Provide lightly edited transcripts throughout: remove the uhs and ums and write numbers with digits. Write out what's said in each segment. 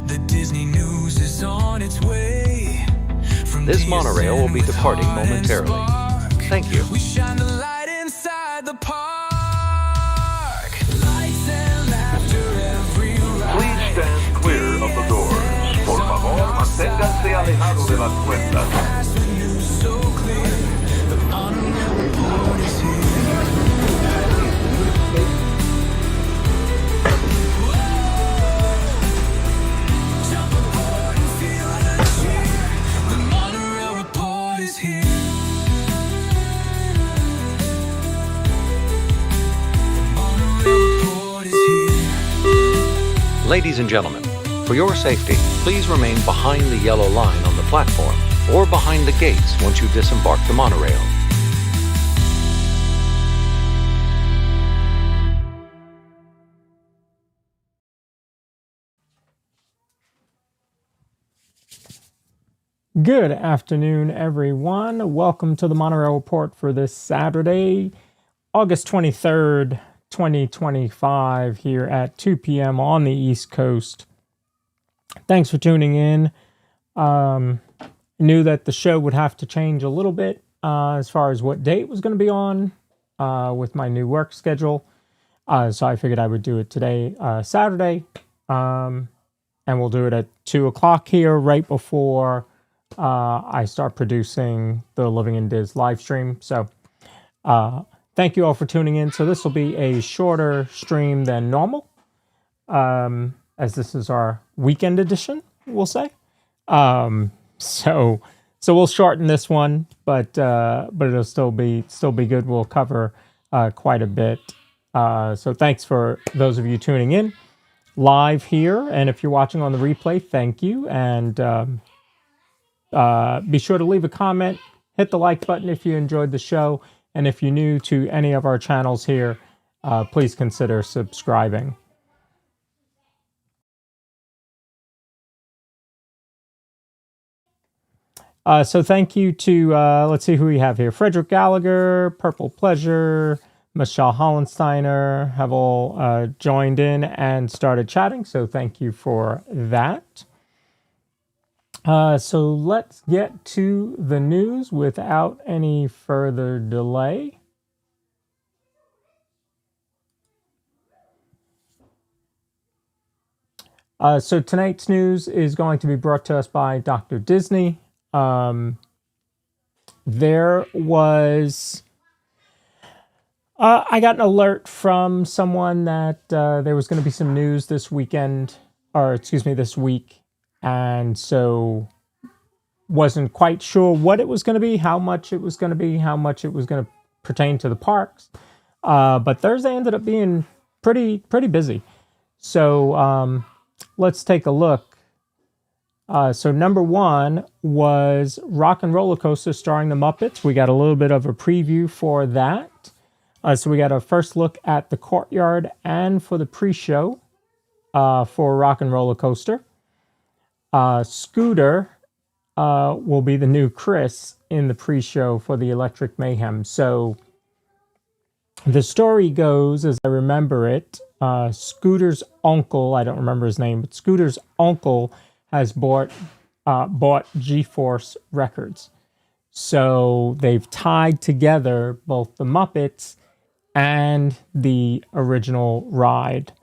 The Disney news is on its way. This monorail will be departing momentarily. Thank you. We shine the light inside the park. Lights and laughter every ride. Please stand clear of the doors. Por favor, manténganse alejados de las puertas. Past the news so clear. The Monorail Report is here. Jump aboard and feel the cheer. The Monorail Report is here. The Monorail Report is here. Ladies and gentlemen, for your safety, please remain behind the yellow line on the platform or behind the gates once you disembark the monorail. Good afternoon, everyone. Welcome to the Monorail Report for this Saturday, August 23rd, 2025, here at 2 p.m. on the East Coast. Thanks for tuning in. Knew that the show would have to change a little bit as far as what day it was going to be on with my new work schedule. So I figured I would do it today, Saturday, and we'll do it at 2 o'clock here right before I start producing the Living in Diz live stream. So thank you all for tuning in. So this will be a shorter stream than normal, as this is our weekend edition, we'll say. So we'll shorten this one, but it'll still be good. We'll cover quite a bit. So thanks for those of you tuning in live here, and if you're watching on the replay, thank you. And be sure to leave a comment, hit the like button if you enjoyed the show, and if you're new to any of our channels here, please consider subscribing. So thank you to, let's see who we have here. Frederick Gallagher, Purple Pleasure, Michelle Hollensteiner have all joined in and started chatting. So thank you for that. So let's get to the news without any further delay. So tonight's news is going to be brought to us by Dr. Disney. There was, I got an alert from someone that there was going to be some news this weekend, or excuse me, this week. And so wasn't quite sure what it was going to be, how much it was going to be, how much it was going to pertain to the parks. But Thursday ended up being pretty busy. So let's take a look. So number one was Rock and Roller Coaster starring the Muppets. We got a little bit of a preview for that. So we got a first look at the courtyard and for the pre-show for Rock and Roller Coaster. Scooter will be the new Chris in the pre-show for the Electric Mayhem. So the story goes, as I remember it, Scooter's uncle, I don't remember his name, but Scooter's uncle has bought G-Force Records. So they've tied together both the Muppets and the original ride,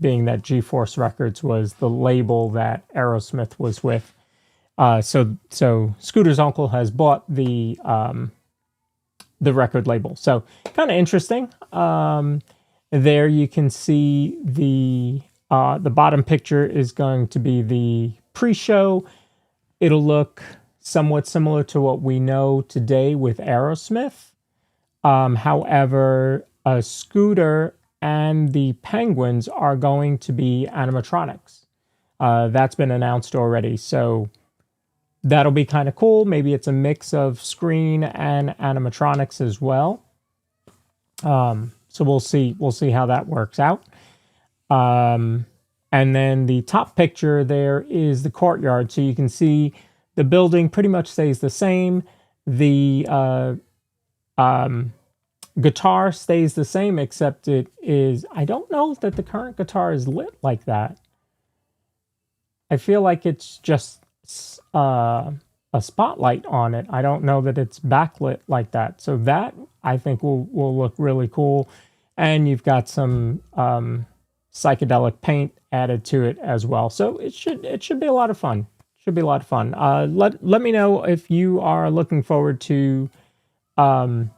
being that G-Force Records was the label that Aerosmith was with. So Scooter's uncle has bought the record label. So kind of interesting. There you can see the bottom picture is going to be the pre-show. It'll look somewhat similar to what we know today with Aerosmith. However, Scooter and the Penguins are going to be animatronics. That's been announced already, so that'll be kind of cool. Maybe it's a mix of screen and animatronics as well. So we'll see how that works out. And then the top picture there is the courtyard, so you can see the building pretty much stays the same. The guitar stays the same, except it is, I don't know that the current guitar is lit like that. I feel like it's just a spotlight on it. I don't know that it's backlit like that. So that I think will look really cool. And you've got some psychedelic paint added to it as well. So it should be a lot of fun. Should be a lot of fun. Let me know if you are looking forward to the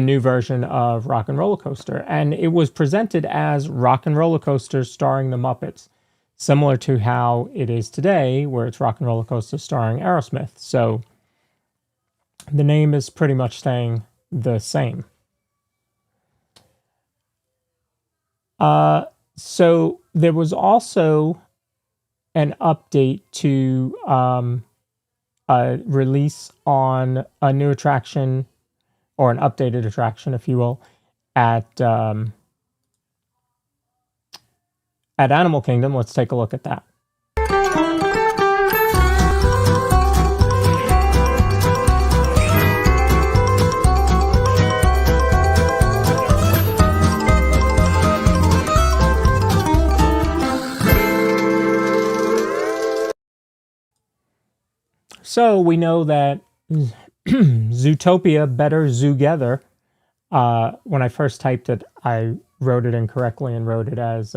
new version of Rock and Roller Coaster. And it was presented as Rock and Roller Coaster starring the Muppets, similar to how it is today, where it's Rock and Roller Coaster starring Aerosmith. So the name is pretty much staying the same. So there was also an update to release on a new attraction, or an updated attraction, if you will, at Animal Kingdom. Let's take a look at that. So we know that Zootopia Better Zoogether. When I first typed it, I wrote it incorrectly and wrote it as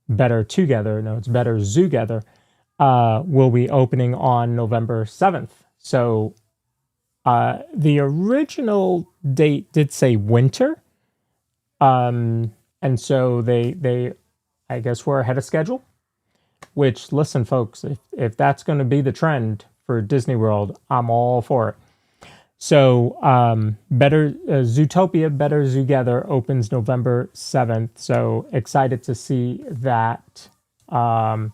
Better Together. No, it's Better Zoogether. Will be opening on November 7th. So the original date did say winter. And so they I guess we're ahead of schedule. Which, listen, folks, if that's going to be the trend for Disney World, I'm all for it. So, Zootopia Better Zoogether opens November 7th. So excited to see that. Not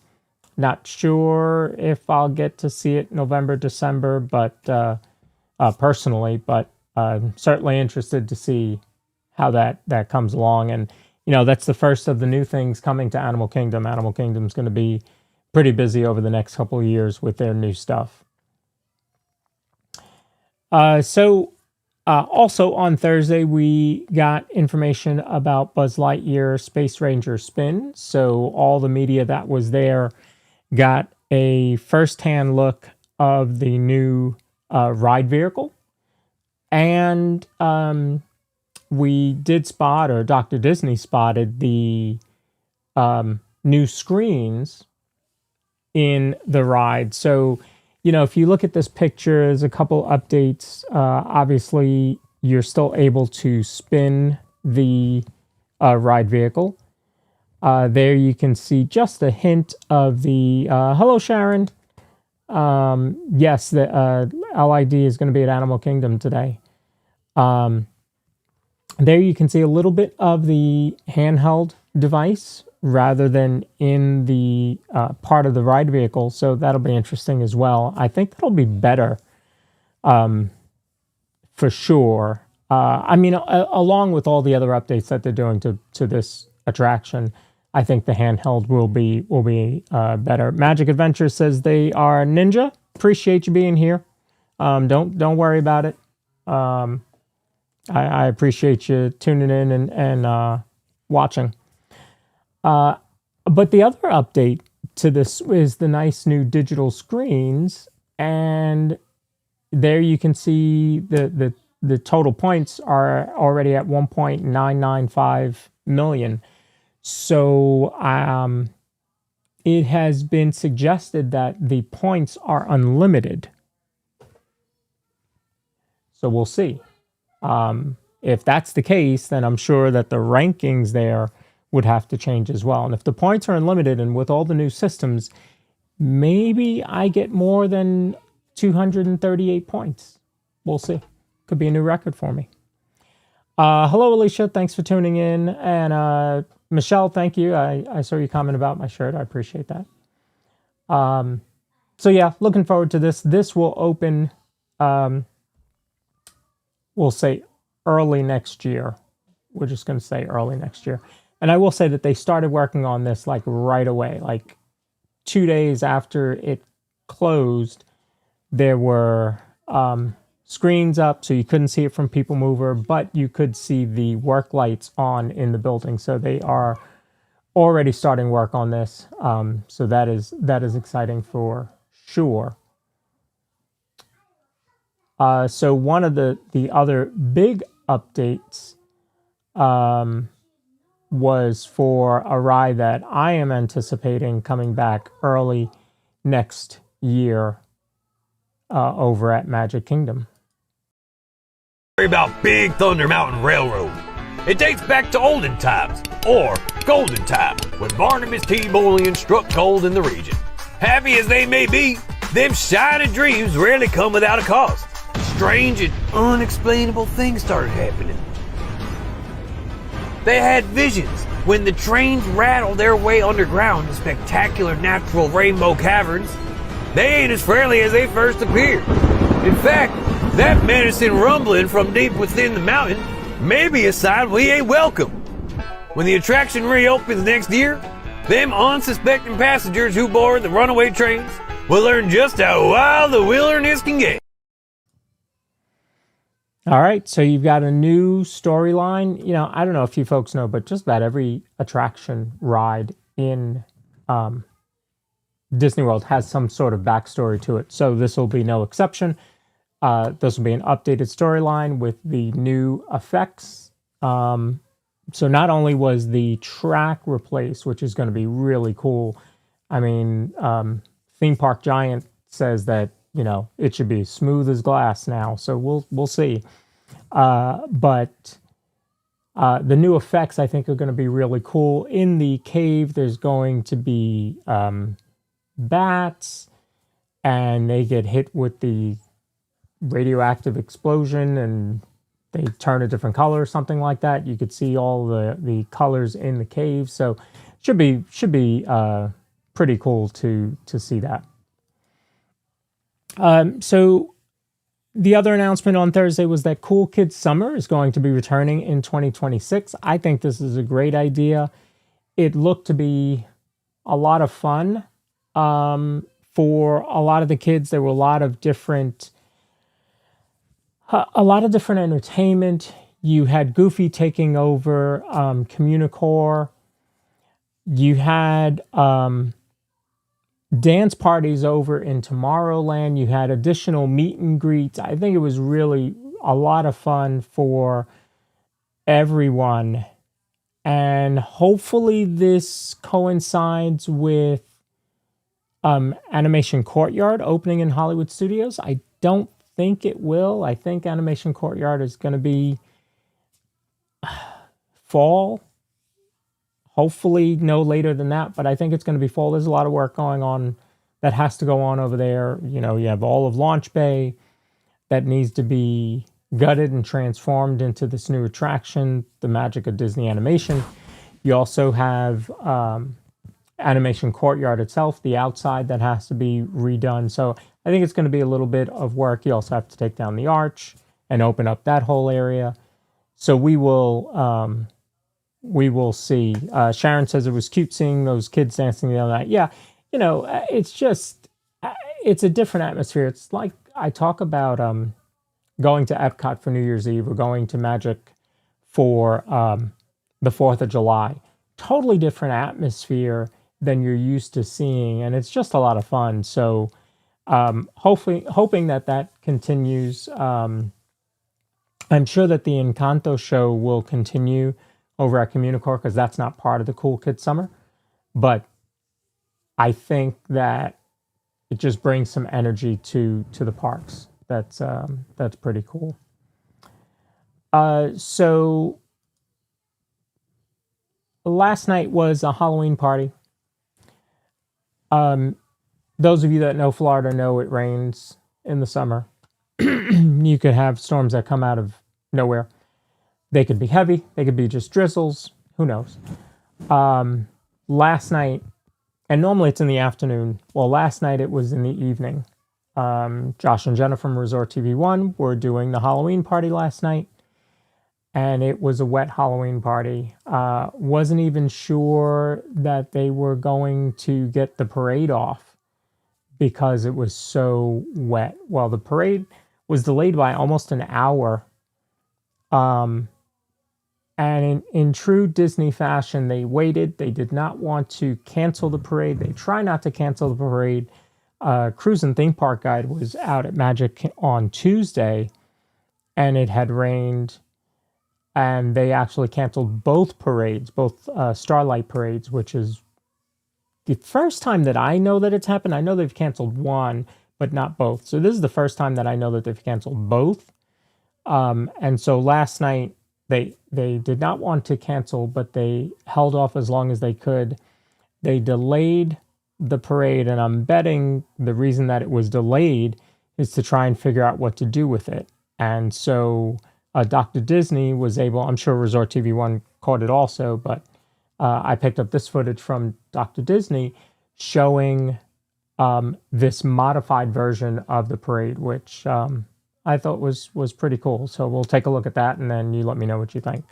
sure if I'll get to see it November, December, but personally, but certainly interested to see how that comes along. And you know, that's the first of the new things coming to Animal Kingdom. Animal Kingdom's going to be pretty busy over the next couple of years with their new stuff. Also on Thursday, we got information about Buzz Lightyear Space Ranger Spin. So all the media that was there got a first-hand look of the new ride vehicle. And we did spot, or Dr. Disney spotted, the new screens in the ride. So, you know, if you look at this picture, there's a couple updates. Obviously, you're still able to spin the ride vehicle. There you can see just a hint of the, hello, Sharon. Yes, the LID is going to be at Animal Kingdom today. There you can see a little bit of the handheld device rather than in the part of the ride vehicle. So that'll be interesting as well. I think that'll be better for sure. I mean, along with all the other updates that they're doing to this attraction, I think the handheld will be better. Magic Adventure says they are ninja. Appreciate you being here. Don't worry about it. I appreciate you tuning in and watching. But the other update to this is the nice new digital screens, and there you can see the total points are already at 1.995 million. So it has been suggested that the points are unlimited. So we'll see. If that's the case, then I'm sure that the rankings there would have to change as well. And if the points are unlimited, and with all the new systems, maybe I get more than 238 points. We'll see. Could be a new record for me. Hello, Alicia. Thanks for tuning in. And Michelle, thank you. I saw you comment about my shirt. I appreciate that. So yeah, looking forward to this. This will open, we'll say early next year. We're just going to say early next year. And I will say that they started working on this like right away. Like 2 days after it closed, there were screens up, so you couldn't see it from People Mover, but you could see the work lights on in the building. So they are already starting work on this. So that is exciting for sure. So one of the other big updates was for a ride that I am anticipating coming back early next year over at Magic Kingdom. About Big Thunder Mountain Railroad. It dates back to olden times, or golden time, when Barnabas T. Bullion struck gold in the region. Happy as they may be, them shining dreams rarely come without a cost. Strange and unexplainable things started happening. They had visions when the trains rattled their way underground in spectacular natural rainbow caverns. They ain't as friendly as they first appeared. In fact, that menacing rumbling from deep within the mountain may be a sign we ain't welcome. When the attraction reopens next year, them unsuspecting passengers who board the runaway trains will learn just how wild the wilderness can get. All right, so you've got a new storyline. You know, I don't know if you folks know, but just about every attraction ride in Disney World has some sort of backstory to it. So this will be no exception. This will be an updated storyline with the new effects. So not only was the track replaced, which is going to be really cool. I mean, Theme Park Giant says that, you know, it should be smooth as glass now. So we'll see. But the new effects, I think, are going to be really cool. In the cave, there's going to be bats, and they get hit with the radioactive explosion, and they turn a different color or something like that. You could see all the colors in the cave. So should be pretty cool to see that. So the other announcement on Thursday was that Cool Kids Summer is going to be returning in 2026. I think this is a great idea. It looked to be a lot of fun for a lot of the kids. There were a lot of different entertainment. You had Goofy taking over Communicore. You had dance parties over in Tomorrowland. You had additional meet and greets. I think it was really a lot of fun for everyone. And hopefully this coincides with Animation Courtyard opening in Hollywood Studios. I don't think it will. I think Animation Courtyard is going to be fall. Hopefully no later than that, but I think it's going to be fall. There's a lot of work going on that has to go on over there. You know, you have all of Launch Bay that needs to be gutted and transformed into this new attraction, the magic of Disney animation. You also have Animation Courtyard itself, the outside that has to be redone. So I think it's going to be a little bit of work. You also have to take down the arch and open up that whole area. So we will see. Sharon says it was cute seeing those kids dancing the other night. Yeah, you know, it's just, it's a different atmosphere. It's like I talk about going to Epcot for New Year's Eve or going to Magic for the 4th of July. Totally different atmosphere than you're used to seeing, and it's just a lot of fun. So hoping that continues. I'm sure that the Encanto show will continue over at Communicore because that's not part of the Cool Kids Summer. But I think that it just brings some energy to the parks. That's pretty cool. So last night was a Halloween party. Those of you that know Florida know it rains in the summer. You could have storms that come out of nowhere. They could be heavy. They could be just drizzles. Who knows? Last night, and normally it's in the afternoon. Well, last night it was in the evening. Josh and Jenna from Resort TV 1 were doing the Halloween party last night. And it was a wet Halloween party. Wasn't even sure that they were going to get the parade off because it was so wet. Well, the parade was delayed by almost an hour. And And in true Disney fashion, they waited. They did not want to cancel the parade. They try not to cancel the parade. Cruise and Theme Park Guide was out at Magic on Tuesday, and it had rained, and they actually canceled both parades, both Starlight parades, which is the first time that I know that it's happened. I know they've canceled one, but not both. So this is the first time that I know that they've canceled both. And so last night, they did not want to cancel, but they held off as long as they could. They delayed the parade, and I'm betting the reason that it was delayed is to try and figure out what to do with it. And so Dr. Disney was able, I'm sure Resort TV 1 caught it also, but I picked up this footage from Dr. Disney showing this modified version of the parade, which I thought was pretty cool. So we'll take a look at that, and then you let me know what you think.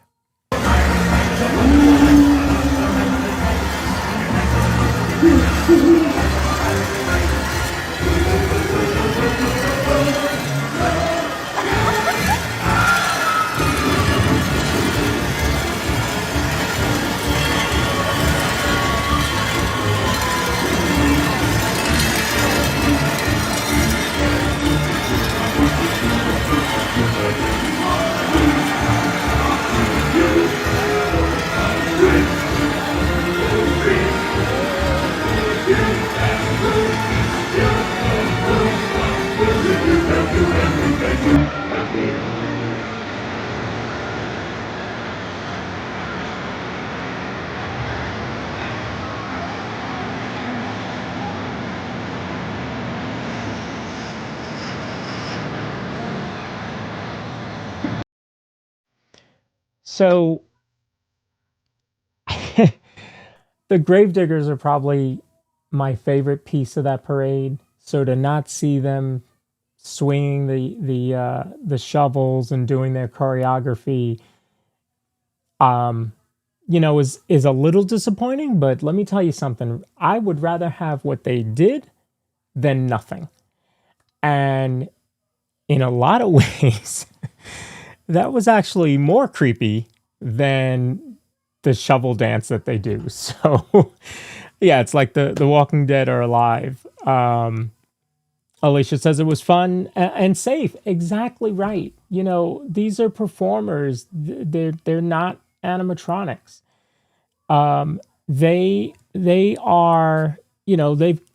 So the gravediggers are probably my favorite piece of that parade. So to not see them swinging the shovels and doing their choreography, is a little disappointing. But let me tell you something. I would rather have what they did than nothing. And in a lot of ways, that was actually more creepy than the shovel dance that they do. So, yeah, it's like the Walking Dead are alive. Alicia says it was fun and safe. Exactly right. These are performers. They're not animatronics. They are,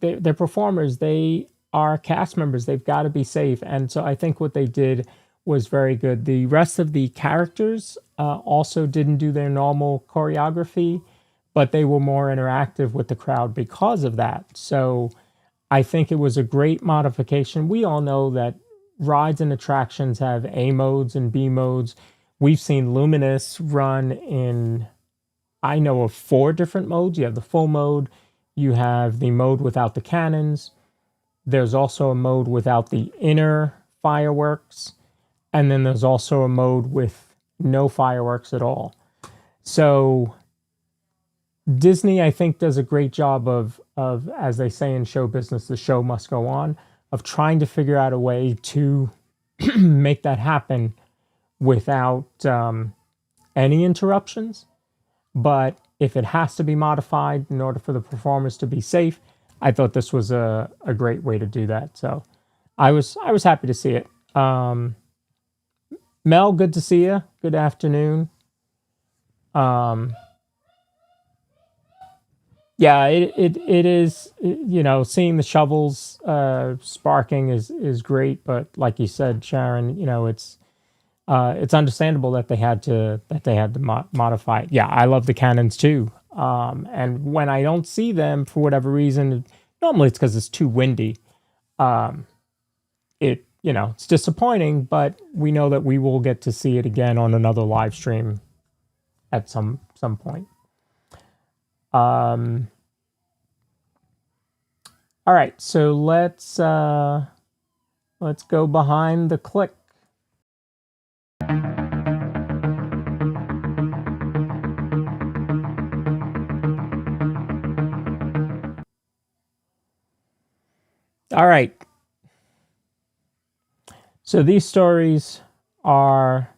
they're performers. They are cast members. They've got to be safe. And so I think what they did was very good. The rest of the characters also didn't do their normal choreography, but they were more interactive with the crowd because of that. So I think it was a great modification. We all know that rides and attractions have A modes and B modes. We've seen Luminous run in, I know of 4 different modes. You have the full mode, you have the mode without the cannons, there's also a mode without the inner fireworks, and then there's also a mode with no fireworks at all. So Disney, I think, does a great job of, as they say in show business, the show must go on, of trying to figure out a way to make that happen without any interruptions. But if it has to be modified in order for the performers to be safe, I thought this was a great way to do that. So I was happy to see it. Mel, good to see you. Good afternoon. Yeah, it is, seeing the shovels sparking is great, but like you said, Sharon, it's understandable that they had to modify it. Yeah, I love the cannons too. And when I don't see them for whatever reason, normally it's because it's too windy. It's disappointing, but we know that we will get to see it again on another live stream at some point. All right, so let's go behind the click. All right. So these stories are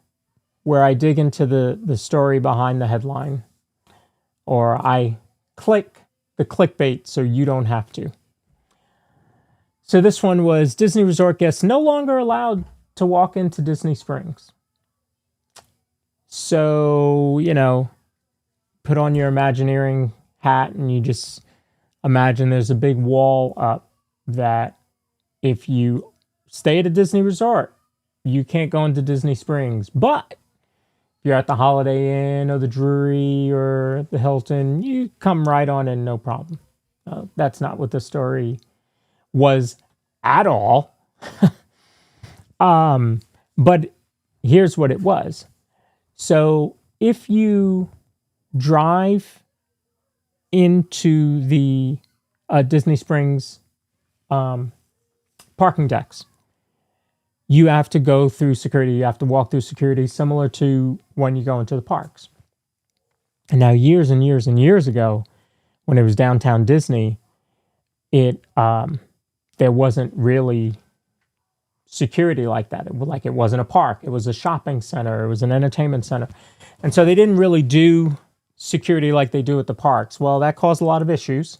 where I dig into the story behind the headline, or I click the clickbait so you don't have to. So this one was Disney Resort guests no longer allowed to walk into Disney Springs. So, put on your Imagineering hat and you just imagine there's a big wall up that if you stay at a Disney Resort, you can't go into Disney Springs. But if you're at the Holiday Inn or the Drury or the Hilton, you come right on in, no problem. That's not what the story was at all. But here's what it was. So if you drive into the Disney Springs parking decks, you have to go through security. You have to walk through security, similar to when you go into the parks. And now, years and years and years ago, when it was Downtown Disney, there wasn't really security like that. It wasn't a park. It was a shopping center. It was an entertainment center. And so they didn't really do security like they do at the parks. Well, that caused a lot of issues,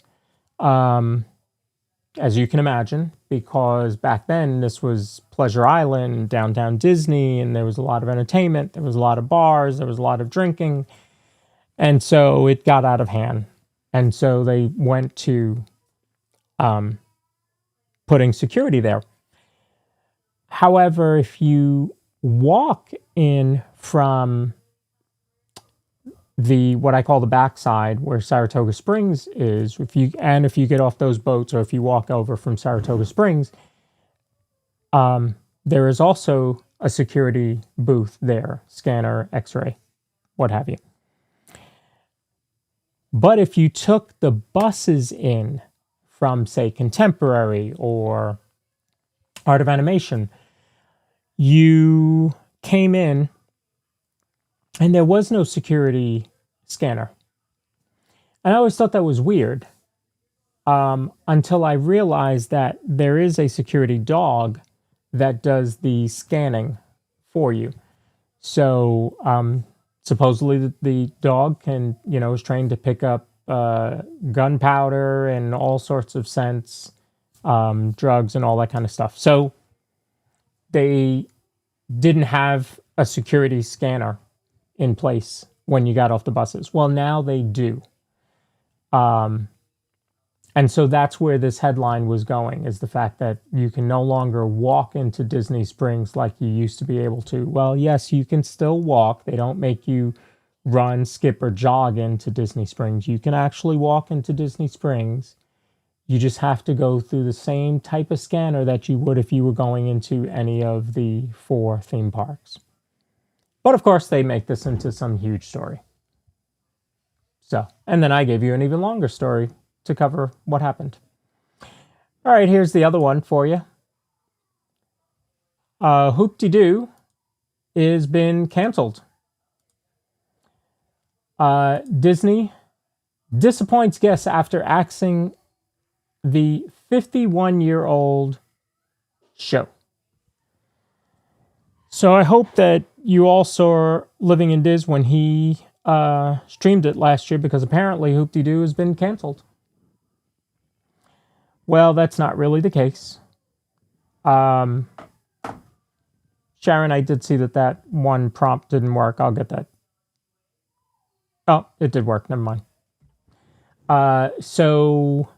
as you can imagine, because back then this was Pleasure Island, Downtown Disney, and there was a lot of entertainment. There was a lot of bars. There was a lot of drinking. And so it got out of hand. And so they went to putting security there. However, if you walk in from what I call the backside, where Saratoga Springs is, if you get off those boats, or if you walk over from Saratoga Springs, there is also a security booth there, scanner, X-ray, what have you. But if you took the buses in from, say, Contemporary or Art of Animation, you came in and there was no security scanner. And I always thought that was weird, until I realized that there is a security dog that does the scanning for you. So supposedly the dog is trained to pick up gunpowder and all sorts of scents, drugs and all that kind of stuff. So they didn't have a security scanner in place when you got off the buses. Well, now they do. And so that's where this headline was going, is the fact that you can no longer walk into Disney Springs like you used to be able to. Well, yes, you can still walk. They don't make you run, skip, or jog into Disney Springs. You can actually walk into Disney Springs. You just have to go through the same type of scanner that you would if you were going into any of the 4 theme parks. But of course, they make this into some huge story. So, and then I gave you an even longer story to cover what happened. All right, here's the other one for you. Hoop-de-Doo has been canceled. Disney disappoints guests after axing the 51-year-old show. So I hope that you all saw Living in Diz when he streamed it last year, because apparently Hoop-de-Doo has been canceled. Well, that's not really the case. Sharon, I did see that one prompt didn't work. I'll get that. Oh, it did work. Never mind. So,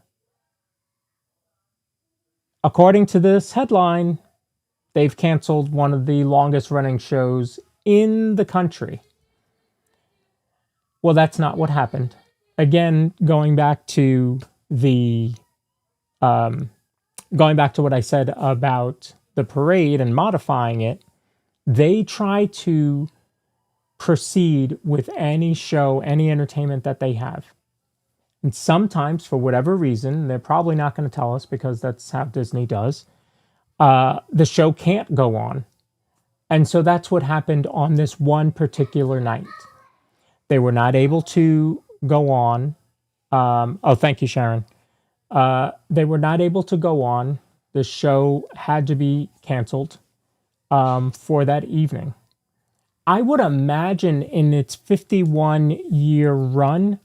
according to this headline, they've canceled one of the longest running shows in the country. Well, that's not what happened. Again, going back to what I said about the parade and modifying it, they try to proceed with any show, any entertainment that they have. And sometimes, for whatever reason, they're probably not going to tell us, because that's how Disney does, the show can't go on. And so that's what happened on this one particular night. They were not able to go on. Oh, thank you, Sharon. They were not able to go on. The show had to be canceled for that evening. I would imagine in its 51-year run,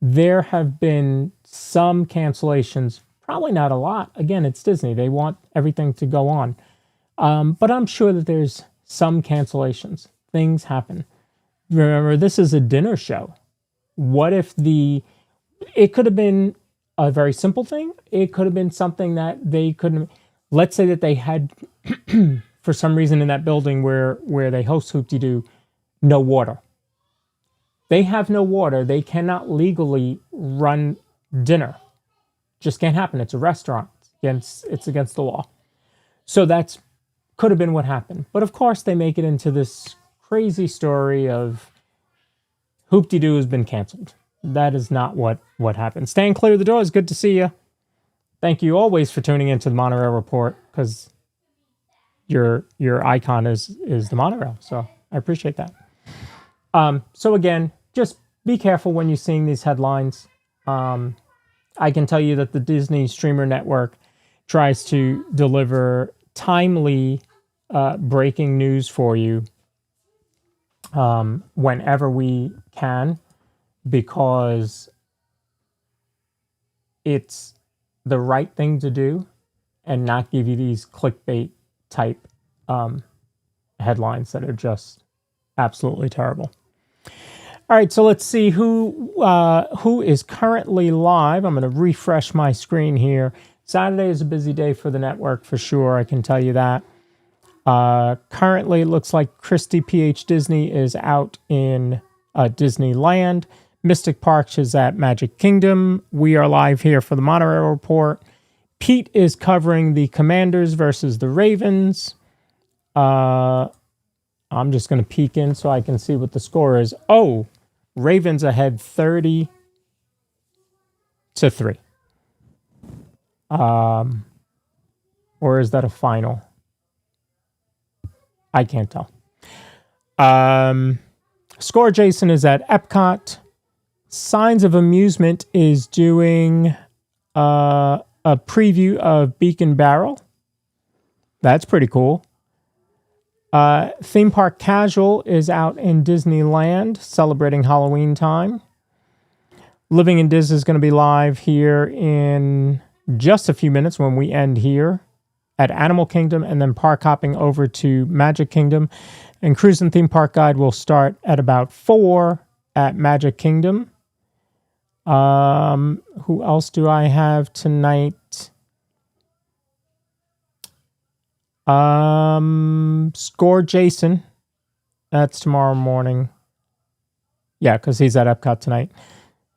there have been some cancellations. Probably not a lot. Again, it's Disney. They want everything to go on. But I'm sure that there's some cancellations. Things happen. Remember, this is a dinner show. What if it could have been a very simple thing. It could have been something that they couldn't, let's say that they had, for some reason in that building where they host Hoop-Dee-Doo, no water. They have no water. They cannot legally run dinner. Just can't happen. It's a restaurant. It's against the law. So that's could have been what happened. But of course, they make it into this crazy story of Hoop-Dee-Doo has been canceled. That is not what happened. Staying clear of the doors. Good to see you. Thank you always for tuning into the Monorail Report, because your icon is the monorail. So I appreciate that. So again, just be careful when you're seeing these headlines. I can tell you that the Disney Streamer Network tries to deliver timely breaking news for you whenever we can, because it's the right thing to do and not give you these clickbait type headlines that are just absolutely terrible. All right, so let's see who is currently live. I'm going to refresh my screen here. Saturday is a busy day for the network for sure, I can tell you that. Currently, it looks like Christy PH Disney is out in Disneyland. Mystic Parks is at Magic Kingdom. We are live here for the Monorail Report. Pete is covering the Commanders versus the Ravens. I'm just going to peek in so I can see what the score is. Oh, Ravens ahead 30-3. Or is that a final? I can't tell. Score Jason is at Epcot. Signs of Amusement is doing a preview of Beacon Barrel. That's pretty cool. Theme Park Casual is out in Disneyland celebrating Halloween time. Living in Diz is going to be live here in just a few minutes when we end here at Animal Kingdom, and then park hopping over to Magic Kingdom. And Cruise and Theme Park Guide will start at about 4 at Magic Kingdom. Who else do I have tonight? Score Jason. That's tomorrow morning. Yeah, because he's at Epcot tonight.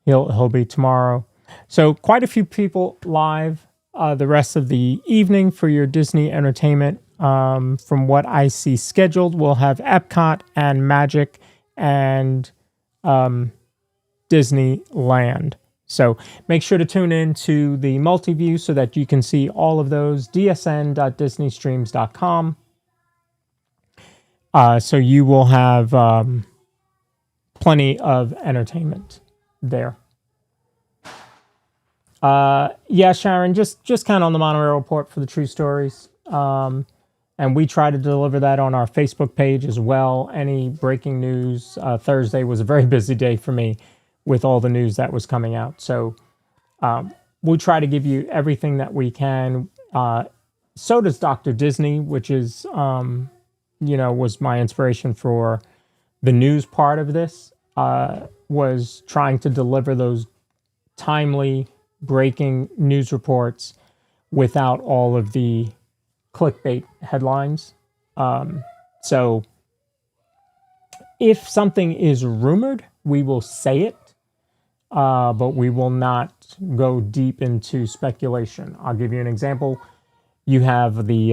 He'll be tomorrow. So quite a few people live the rest of the evening for your Disney entertainment. From what I see scheduled, we'll have Epcot and Magic and Disneyland. So make sure to tune in to the multi-view so that you can see all of those. dsn.disneystreams.com. So you will have plenty of entertainment there. Yeah, Sharon, just count on the Monorail Report for the true stories. And we try to deliver that on our Facebook page as well. Any breaking news. Thursday was a very busy day for me with all the news that was coming out. So we'll try to give you everything that we can. So does Dr. Disney, which is, was my inspiration for the news part of this, was trying to deliver those timely breaking news reports without all of the clickbait headlines. So if something is rumored, we will say it, but we will not go deep into speculation. I'll give you an example. You have the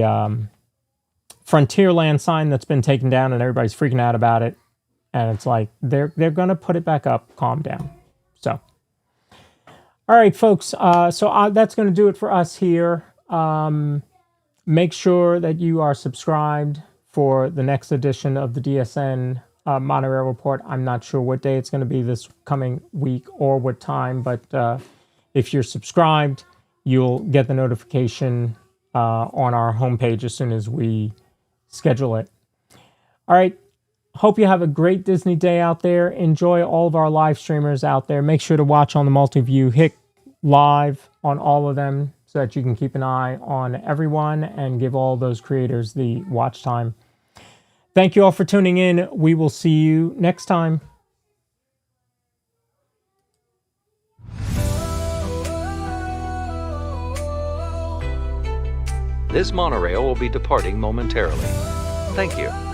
Frontierland sign that's been taken down and everybody's freaking out about it. And it's like, they're going to put it back up. Calm down. So, all right, folks. So that's going to do it for us here. Make sure that you are subscribed for the next edition of the DSN Monorail Report. I'm not sure what day it's going to be this coming week or what time, but if you're subscribed, you'll get the notification on our homepage as soon as we schedule it. All right. Hope you have a great Disney day out there. Enjoy all of our live streamers out there. Make sure to watch on the multi-view. Hit live on all of them so that you can keep an eye on everyone and give all those creators the watch time. Thank you all for tuning in. We will see you next time. This monorail will be departing momentarily. Thank you.